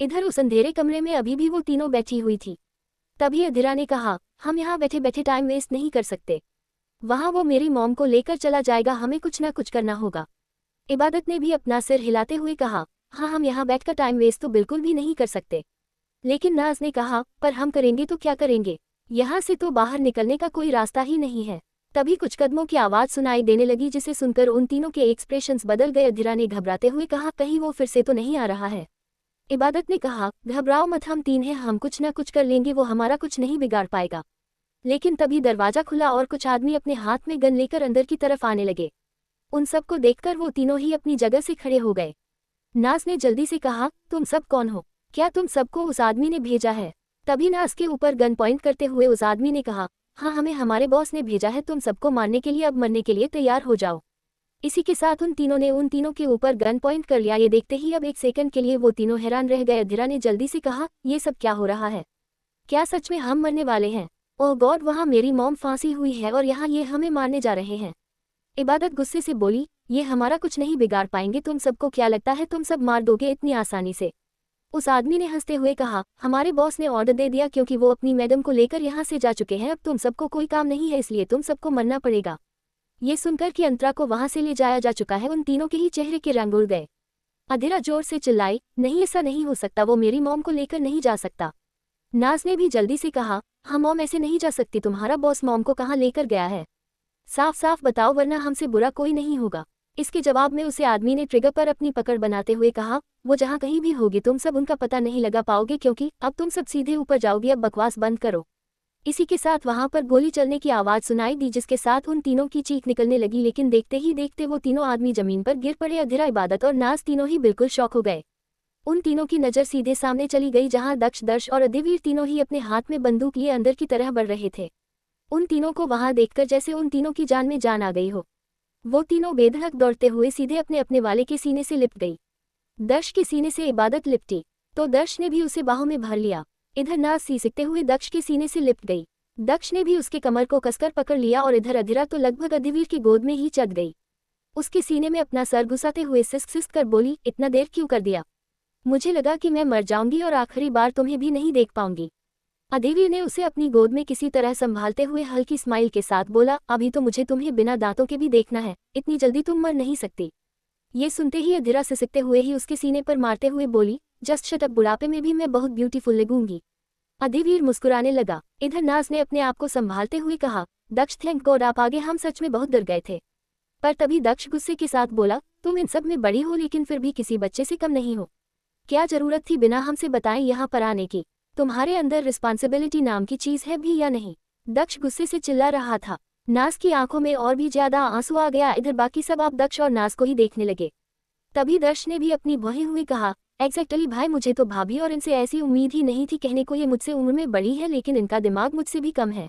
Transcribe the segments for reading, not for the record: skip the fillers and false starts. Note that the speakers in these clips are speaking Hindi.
इधर उस अंधेरे कमरे में अभी भी वो तीनों बैठी हुई थी। तभी अधीरा ने कहा, हम यहाँ बैठे बैठे टाइम वेस्ट नहीं कर सकते। वहाँ वो मेरी मॉम को लेकर चला जाएगा, हमें कुछ ना कुछ करना होगा। इबादत ने भी अपना सिर हिलाते हुए कहा, हाँ हम यहाँ बैठकर टाइम वेस्ट तो बिल्कुल भी नहीं कर सकते। लेकिन नाज ने कहा, पर हम करेंगे तो क्या करेंगे, यहाँ से तो बाहर निकलने का कोई रास्ता ही नहीं है। तभी कुछ कदमों की आवाज़ सुनाई देने लगी, जिसे सुनकर उन तीनों के एक्सप्रेशंस बदल गए। अधीरा ने घबराते हुए कहा, कहीं वो फिर से तो नहीं आ रहा है। इबादत ने कहा, घबराओ मत, हम तीन हैं, हम कुछ ना कुछ कर लेंगे, वो हमारा कुछ नहीं बिगाड़ पाएगा। लेकिन तभी दरवाजा खुला और कुछ आदमी अपने हाथ में गन लेकर अंदर की तरफ आने लगे। उन सबको देखकर वो तीनों ही अपनी जगह से खड़े हो गए। नाज ने जल्दी से कहा, तुम सब कौन हो, क्या तुम सबको उस आदमी ने भेजा है? तभी नाज के ऊपर गन पॉइंट करते हुए उस आदमी ने कहा, हाँ हमें हमारे बॉस ने भेजा है तुम सबको मारने के लिए, अब मरने के लिए तैयार हो जाओ। इसी के साथ उन तीनों ने उन तीनों के ऊपर गन पॉइंट कर लिया। ये देखते ही अब एक सेकंड के लिए वो तीनों हैरान रह गए। अधीरा ने जल्दी से कहा, ये सब क्या हो रहा है, क्या सच में हम मरने वाले हैं? ओह गॉड, वहाँ मेरी मॉम फांसी हुई है और यहाँ ये हमें मारने जा रहे हैं। इबादत गुस्से से बोली, ये हमारा कुछ नहीं बिगाड़ पाएंगे, तुम सबको क्या लगता है तुम सब मार दोगे इतनी आसानी से? उस आदमी ने हंसते हुए कहा, हमारे बॉस ने ऑर्डर दे दिया क्योंकि वो अपनी मैडम को लेकर यहाँ से जा चुके हैं, अब तुम सबको कोई काम नहीं है इसलिए तुम सबको मरना पड़ेगा। ये सुनकर कि अंतरा को वहां से ले जाया जा चुका है, उन तीनों के ही चेहरे के रंग उड़ गए। अधीरा जोर से चिल्लाई, नहीं ऐसा नहीं हो सकता, वो मेरी मॉम को लेकर नहीं जा सकता। नाज ने भी जल्दी से कहा, हाँ मॉम ऐसे नहीं जा सकती, तुम्हारा बॉस मॉम को कहाँ लेकर गया है, साफ साफ बताओ वरना हमसे बुरा कोई नहीं होगा। इसके जवाब में उसे आदमी ने ट्रिगर पर अपनी पकड़ बनाते हुए कहा, वो जहाँ कहीं भी होगी तुम सब उनका पता नहीं लगा पाओगे क्योंकि अब तुम सब सीधे ऊपर जाओगी, अब बकवास बंद करो। इसी के साथ वहां पर गोली चलने की आवाज सुनाई दी, जिसके साथ उन तीनों की चीख निकलने लगी। लेकिन देखते ही देखते वो तीनों आदमी जमीन पर गिर पड़े। अधीरा, इबादत और नाज तीनों ही बिल्कुल शॉक हो गए। उन तीनों की नज़र सीधे सामने चली गई जहां दक्ष, दर्श और अदिवीर तीनों ही अपने हाथ में बंदूक लिए अंदर की तरह बढ़ रहे थे। उन तीनों को वहां देखकर जैसे उन तीनों की जान में जान आ गई हो। वो तीनों बेधड़क दौड़ते हुए सीधे अपने अपने वाले के सीने से लिपट गई। दर्श के सीने से इबादत लिपटी तो दर्श ने भी उसे बाहों में भर लिया। इधर नाज सीसकते हुए दक्ष के सीने से लिपट गई। दक्ष ने भी उसके कमर को कसकर पकड़ लिया और इधर अधीरा तो लगभग अदिवीर की गोद में ही चढ़ गई। उसके सीने में अपना सर घुसाते हुए सिसक सिसक कर बोली, इतना देर क्यों कर दिया? मुझे लगा कि मैं मर जाऊंगी और आखिरी बार तुम्हें भी नहीं देख पाऊंगी। अदेवीर ने उसे अपनी गोद में किसी तरह संभालते हुए हल्की स्माइल के साथ बोला, अभी तो मुझे तुम्हें बिना दांतों के भी देखना है, इतनी जल्दी तुम मर नहीं सकती। ये सुनते ही अधीरा सिसकते हुए ही उसके सीने पर मारते हुए बोली, जस्ट शट अप, बुढ़ापे में भी मैं बहुत ब्यूटीफुल लगूंगी। अदेवीर मुस्कुराने लगा। इधर नाज ने अपने आप को संभालते हुए कहा, दक्ष थैंक गॉड आप आगे, हम सच में बहुत डर गए थे। पर तभी दक्ष गुस्से के साथ बोला, तुम इन सब में बड़ी हो लेकिन फिर भी किसी बच्चे से कम नहीं हो। क्या जरूरत थी बिना हमसे बताए यहाँ पर आने की? तुम्हारे अंदर रिस्पॉन्सिबिलिटी नाम की चीज है भी या नहीं? दक्ष गुस्से से चिल्ला रहा था। नाज की आंखों में और भी ज्यादा आंसू आ गया। इधर बाकी सब आप दक्ष और नाज को ही देखने लगे। तभी दर्श ने भी अपनी बही हुई कहा, एग्जैक्टली भाई, मुझे तो भाभी और इनसे ऐसी उम्मीद ही नहीं थी। कहने को ये मुझसे उम्र में बड़ी है लेकिन इनका दिमाग मुझसे भी कम है।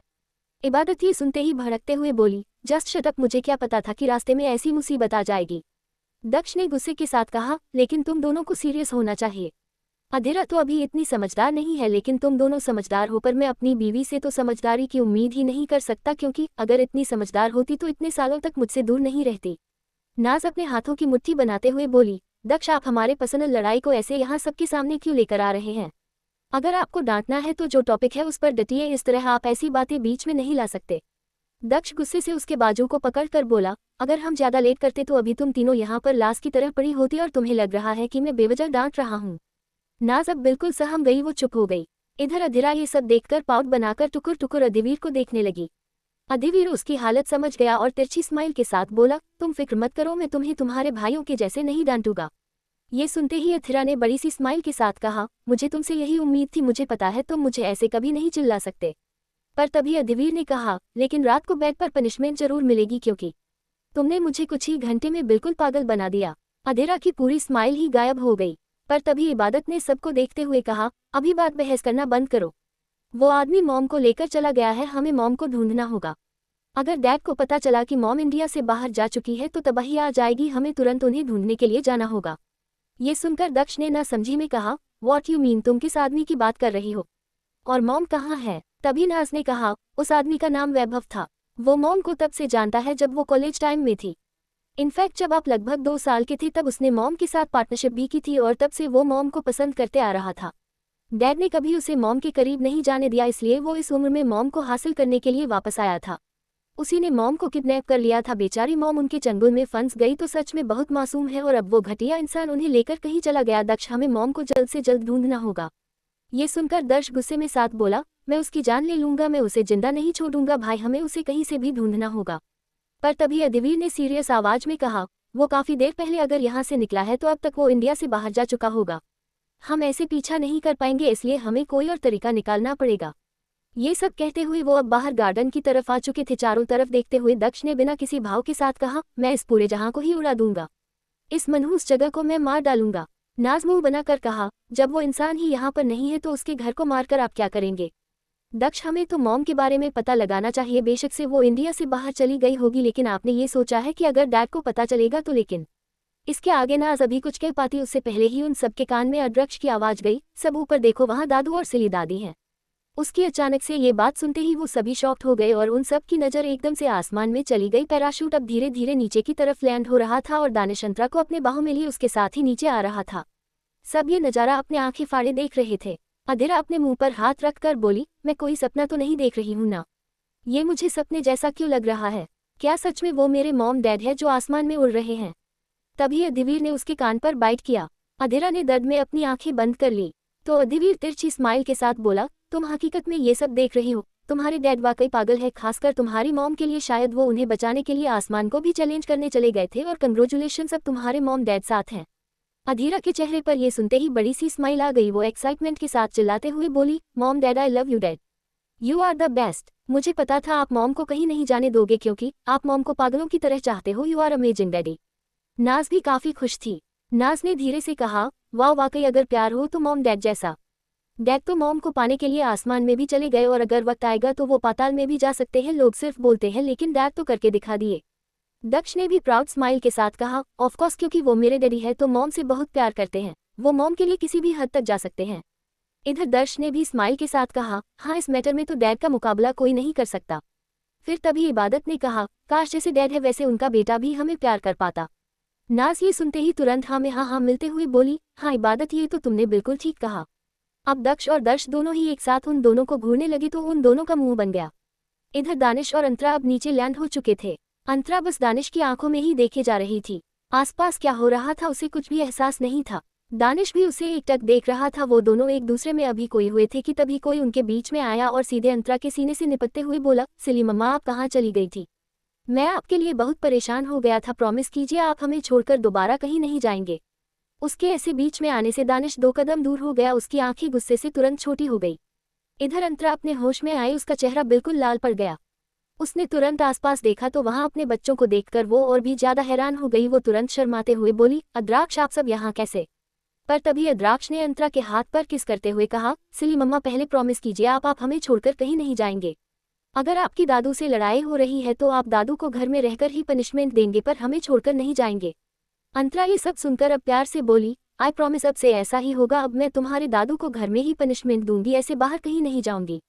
इबादत ये सुनते ही भड़कते हुए बोली, जस्ट शट अप, मुझे क्या पता था कि रास्ते में ऐसी मुसीबत आ जाएगी। दक्ष ने गुस्से के साथ कहा, लेकिन तुम दोनों को सीरियस होना चाहिए। अधीरा तो अभी इतनी समझदार नहीं है लेकिन तुम दोनों समझदार हो, पर मैं अपनी बीवी से तो समझदारी की उम्मीद ही नहीं कर सकता क्योंकि अगर इतनी समझदार होती तो इतने सालों तक मुझसे दूर नहीं रहती। नाज अपने हाथों की मुट्ठी बनाते हुए बोली, दक्ष आप हमारे पर्सनल लड़ाई को ऐसे यहाँ सबके सामने क्यों लेकर आ रहे हैं? अगर आपको डांटना है तो जो टॉपिक है उस पर डटिए, इस तरह आप ऐसी बातें बीच में नहीं ला सकते। दक्ष गुस्से से उसके बाजू को पकड़कर बोला, अगर हम ज्यादा लेट करते तो अभी तुम तीनों यहाँ पर लाश की तरह पड़ी होती और तुम्हें लग रहा है कि मैं बेवजह डांट रहा हूँ। नाज अब बिल्कुल सहम गई, वो चुप हो गई। इधर अधीरा ये सब देखकर पाउट बनाकर टुकुर टुकुर अदिवीर को देखने लगी। अदिवीर उसकी हालत समझ गया और तिरछी स्माइल के साथ बोला, तुम फिक्र मत करो, मैं तुम्हें तुम्हारे भाइयों के जैसे नहीं डांटूंगा। ये सुनते ही अधीरा ने बड़ी सी स्माइल के साथ कहा, मुझे तुमसे यही उम्मीद थी, मुझे पता है तुम मुझे ऐसे कभी नहीं चिल्ला सकते। पर तभी अदिवीर ने कहा, लेकिन रात को बेड पर पनिशमेंट जरूर मिलेगी क्योंकि तुमने मुझे कुछ ही घंटे में बिल्कुल पागल बना दिया। अधीरा की पूरी स्माइल ही गायब हो गई। पर तभी इबादत ने सबको देखते हुए कहा, अभी बात बहस करना बंद करो। वो आदमी मॉम को लेकर चला गया है, हमें मॉम को ढूंढना होगा। अगर डैड को पता चला कि मॉम इंडिया से बाहर जा चुकी है तो तबाही आ जाएगी, हमें तुरंत उन्हें ढूंढने के लिए जाना होगा। ये सुनकर दक्ष ने ना समझी में कहा, व्हाट यू मीन, तुम किस आदमी की बात कर रही हो और मॉम कहाँ है? तभी नाज ने कहा, उस आदमी का नाम वैभव था। वो मॉम को तब से जानता है जब वो कॉलेज टाइम में थी। इनफैक्ट जब आप लगभग 2 साल के थे तब उसने मॉम के साथ पार्टनरशिप भी की थी और तब से वो मॉम को पसंद करते आ रहा था। डैड ने कभी उसे मॉम के करीब नहीं जाने दिया, इसलिए वो इस उम्र में मॉम को हासिल करने के लिए वापस आया था। उसी ने मॉम को किडनैप कर लिया था। बेचारी मॉम उनके चंगुल में फंस गई तो सच में बहुत मासूम है और अब वो घटिया इंसान उन्हें लेकर कहीं चला गया। दक्ष, हमें मॉम को जल्द से जल्द ढूंढना होगा। ये सुनकर दर्श गुस्से में साथ बोला, मैं उसकी जान ले लूंगा, मैं उसे जिंदा नहीं छोड़ूंगा भाई, हमें उसे कहीं से भी ढूंढना होगा। पर तभी अदिवीर ने सीरियस आवाज में कहा, वो काफी देर पहले अगर यहाँ से निकला है तो अब तक वो इंडिया से बाहर जा चुका होगा। हम ऐसे पीछा नहीं कर पाएंगे, इसलिए हमें कोई और तरीका निकालना पड़ेगा। ये सब कहते हुए वो अब बाहर गार्डन की तरफ आ चुके थे। चारों तरफ देखते हुए दक्ष ने बिना किसी भाव के साथ कहा, मैं इस पूरे जहां को ही उड़ा दूंगा, इस मनहूस जगह को मैं मार डालूंगा। नाज मुंह बनाकर कहा, जब वो इंसान ही यहाँ पर नहीं है तो उसके घर को मारकर आप क्या करेंगे? दक्ष, हमें तो मॉम के बारे में पता लगाना चाहिए। बेशक से वो इंडिया से बाहर चली गई होगी, लेकिन आपने ये सोचा है कि अगर डैड को पता चलेगा तो? लेकिन इसके आगे नाज अभी कुछ कह पाती, उससे पहले ही उन सबके कान में अद्रक्ष की आवाज गई, सब ऊपर देखो, वहाँ दादू और सिली दादी हैं। उसकी अचानक से ये बात सुनते ही वो सभी शॉक्ड हो गए और उन सब की नज़र एकदम से आसमान में चली गई। पैराशूट अब धीरे धीरे नीचे की तरफ लैंड हो रहा था और दानिश अंतरा को अपने बाहों में लिए उसके साथ ही नीचे आ रहा था। सब ये नज़ारा अपने आंखें फाड़े देख रहे थे। अधीरा अपने मुंह पर हाथ रखकर बोली, मैं कोई सपना तो नहीं देख रही हूं ना? ये मुझे सपने जैसा क्यों लग रहा है? क्या सच में वो मेरे मॉम डैड है जो आसमान में उड़ रहे हैं? तभी अदिवीर ने उसके कान पर बाइट किया। अधीरा ने दर्द में अपनी आंखें बंद कर ली तो अदिवीर तिरछी स्माइल के साथ बोला, तुम हकीकत में ये सब देख रही हो? तुम्हारे डैड वाकई पागल है, खासकर तुम्हारी मॉम के लिए। शायद वो उन्हें बचाने के लिए आसमान को भी चैलेंज करने चले गए थे और कंग्रेचुलेशन, अब तुम्हारे मॉम डैड साथ हैं। अधीरा के चेहरे पर यह सुनते ही बड़ी सी स्माइल आ गई। वो एक्साइटमेंट के साथ चिल्लाते हुए बोली, mom dad, I love you dad, you are the best. मुझे पता था आप मॉम को कहीं नहीं जाने दोगे क्योंकि आप मॉम को पागलों की तरह चाहते हो। You are amazing daddy. Naaz भी काफी खुश थी। नाज ने धीरे से कहा, वाह, वाकई अगर प्यार हो तो मॉम डैड जैसा। डैड तो मॉम को पाने के लिए आसमान में भी चले गए और अगर वक्त आएगा तो वो पाताल में भी जा सकते हैं। लोग सिर्फ बोलते हैं, लेकिन डैड तो करके दिखा दिए। दक्ष ने भी प्राउड स्माइल के साथ कहा, ऑफ कोर्स, क्योंकि वो मेरे डैडी है तो मॉम से बहुत प्यार करते हैं। वो मॉम के लिए किसी भी हद तक जा सकते हैं। इधर दर्श ने भी स्माइल के साथ कहा, हाँ, इस मैटर में तो डैड का मुकाबला कोई नहीं कर सकता। फिर तभी इबादत ने कहा, काश जैसे डैड है वैसे उनका बेटा भी हमें प्यार कर पाता। नाज ये सुनते ही तुरंत हाँ में हाँ मिलते हुए बोली, हाँ इबादत, ये तो तुमने बिल्कुल ठीक कहा। अब दक्ष और दर्श दोनों ही एक साथ उन दोनों को घूरने लगी तो उन दोनों का मुंह बन गया। इधर दानिश और अंतरा अब नीचे लैंड हो चुके थे। अंतरा बस दानिश की आंखों में ही देखे जा रही थी। आसपास क्या हो रहा था उसे कुछ भी एहसास नहीं था। दानिश भी उसे एकटक देख रहा था। वो दोनों एक दूसरे में अभी खोए हुए थे कि तभी कोई उनके बीच में आया और सीधे अंतरा के सीने से निपटते हुए बोला, सिली मम्मा, आप कहाँ चली गई थी? मैं आपके लिए बहुत परेशान हो गया था। प्रॉमिस कीजिए आप हमें छोड़कर दोबारा कहीं नहीं जाएंगे। उसके ऐसे बीच में आने से दानिश 2 कदम दूर हो गया। उसकी आंखें गुस्से से तुरंत छोटी हो गई। इधर अंतरा अपने होश में आई, उसका चेहरा बिल्कुल लाल पड़ गया। उसने तुरंत आसपास देखा तो वहां अपने बच्चों को देखकर वो और भी ज्यादा हैरान हो गई। वो तुरंत शर्माते हुए बोली, अद्राक्ष, आप सब यहाँ कैसे? पर तभी अद्राक्ष ने अंतरा के हाथ पर किस करते हुए कहा, सिली मम्मा, पहले प्रॉमिस कीजिए आप हमें छोड़कर कहीं नहीं जाएंगे। अगर आपकी दादू से लड़ाई हो रही है तो आप दादू को घर में रहकर ही पनिशमेंट देंगे, पर हमें छोड़कर नहीं जाएंगे। अंतरा ये सब सुनकर अब प्यार से बोली, आई प्रॉमिस, अब से ऐसा ही होगा। अब मैं तुम्हारे दादू को घर में ही पनिशमेंट दूंगी, ऐसे बाहर कहीं नहीं जाऊंगी।